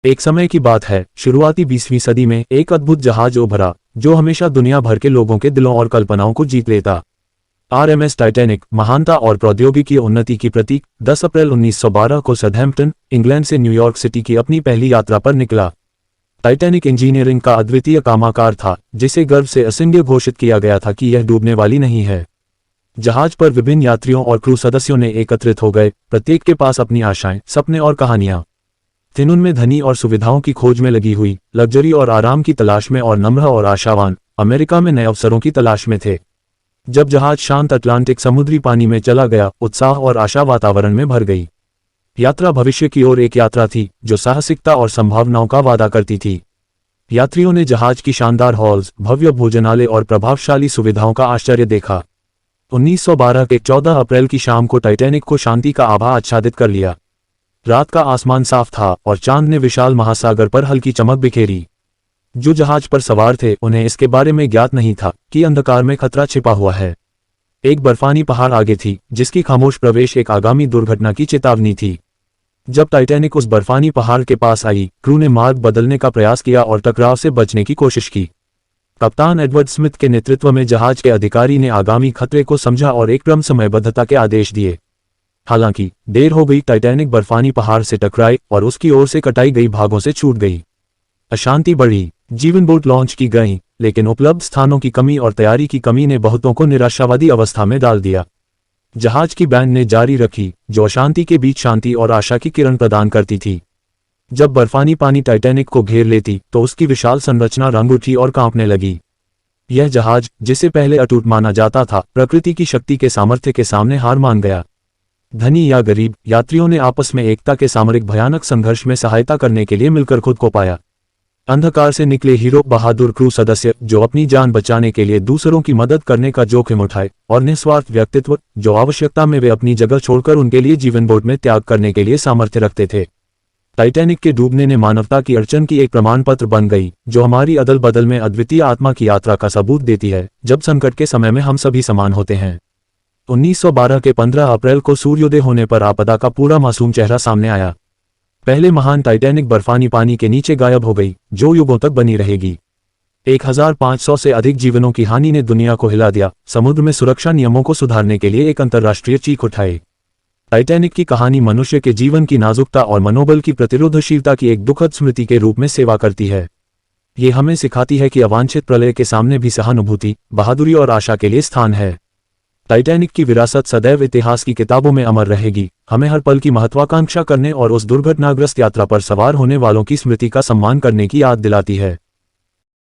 एक समय की बात है, शुरुआती 20वीं सदी में एक अद्भुत जहाज उभरा जो हमेशा दुनिया भर के लोगों के दिलों और कल्पनाओं को जीत लेता। आरएमएस टाइटैनिक महानता और प्रौद्योगिकी उन्नति की प्रतीक 10 अप्रैल 1912 को सैथहैम्पटन, इंग्लैंड से न्यूयॉर्क सिटी की अपनी पहली यात्रा पर निकला। टाइटैनिक इंजीनियरिंग का अद्वितीय कामाकार था, जिसे गर्व से असंख्य घोषित किया गया था कि यह डूबने वाली नहीं है। जहाज पर विभिन्न यात्रियों और क्रू सदस्यों ने एकत्रित हो गए, प्रत्येक के पास अपनी आशाएं, सपने और कहानियां थीं। उनमें धनी और सुविधाओं की खोज में लगी हुई, लग्जरी और आराम की तलाश में, और नम्र और आशावान अमेरिका में नए अवसरों की तलाश में थे। जब जहाज शांत अटलांटिक समुद्री पानी में चला गया, उत्साह और आशा वातावरण में भर गई। यात्रा भविष्य की ओर एक यात्रा थी जो साहसिकता और संभावनाओं का वादा करती थी। यात्रियों ने जहाज की शानदार हॉल्स, भव्य भोजनालय और प्रभावशाली सुविधाओं का आश्चर्य देखा। 1912 के 14 अप्रैल की शाम को टाइटैनिक को शांति का आभा आच्छादित कर लिया। रात का आसमान साफ था और चांद ने विशाल महासागर पर हल्की चमक बिखेरी। जो जहाज पर सवार थे उन्हें इसके बारे में ज्ञात नहीं था कि अंधकार में खतरा छिपा हुआ है। एक बर्फानी पहाड़ आगे थी, जिसकी खामोश प्रवेश एक आगामी दुर्घटना की चेतावनी थी। जब टाइटैनिक उस बर्फानी पहाड़ के पास आई, क्रू ने मार्ग बदलने का प्रयास किया और टकराव से बचने की कोशिश की। कप्तान एडवर्ड स्मिथ के नेतृत्व में जहाज के अधिकारी ने आगामी खतरे को समझा और एक क्रम समयबद्धता के आदेश दिए। हालांकि देर हो गई, टाइटैनिक बर्फानी पहाड़ से टकराई और उसकी ओर से कटाई गई भागों से छूट गई। अशांति बढ़ी, जीवन बोट लॉन्च की गई, लेकिन उपलब्ध स्थानों की कमी और तैयारी की कमी ने बहुतों को निराशावादी अवस्था में डाल दिया। जहाज की बैंड ने जारी रखी, जो अशांति के बीच शांति और आशा की किरण प्रदान करती थी। जब बर्फानी पानी टाइटैनिक को घेर लेती तो उसकी विशाल संरचना रंग उठी और कांपने लगी। यह जहाज, जिसे पहले अटूट माना जाता था, प्रकृति की शक्ति के सामर्थ्य के सामने हार मान गया। धनी या गरीब, यात्रियों ने आपस में एकता के सामरिक भयानक संघर्ष में सहायता करने के लिए मिलकर खुद को पाया। अंधकार से निकले हीरो बहादुर क्रू सदस्य, जो अपनी जान बचाने के लिए दूसरों की मदद करने का जोखिम उठाए, और निस्वार्थ व्यक्तित्व, जो आवश्यकता में वे अपनी जगह छोड़कर उनके लिए जीवन बोट में त्याग करने के लिए सामर्थ्य रखते थे। टाइटैनिक के डूबने ने मानवता की अड़चन की एक प्रमाण पत्र बन गई, जो हमारी अदल बदल में अद्वितीय आत्मा की यात्रा का सबूत देती है, जब संकट के समय में हम सभी समान होते हैं। 1912 के 15 अप्रैल को सूर्योदय होने पर आपदा का पूरा मासूम चेहरा सामने आया। पहले महान टाइटैनिक बर्फानी पानी के नीचे गायब हो गई, जो युगों तक बनी रहेगी। 1500 से अधिक जीवनों की हानि ने दुनिया को हिला दिया। समुद्र में सुरक्षा नियमों को सुधारने के लिए एक अंतर्राष्ट्रीय चीख उठाई। टाइटैनिक की कहानी मनुष्य के जीवन की नाजुकता और मनोबल की प्रतिरोधशीलता की एक दुखद स्मृति के रूप में सेवा करती है। ये हमें सिखाती है कि अवांछित प्रलय के सामने भी सहानुभूति, बहादुरी और आशा के लिए स्थान है। टाइटैनिक की विरासत सदैव इतिहास की किताबों में अमर रहेगी, हमें हर पल की महत्वाकांक्षा करने और उस दुर्घटनाग्रस्त यात्रा पर सवार होने वालों की स्मृति का सम्मान करने की याद दिलाती है।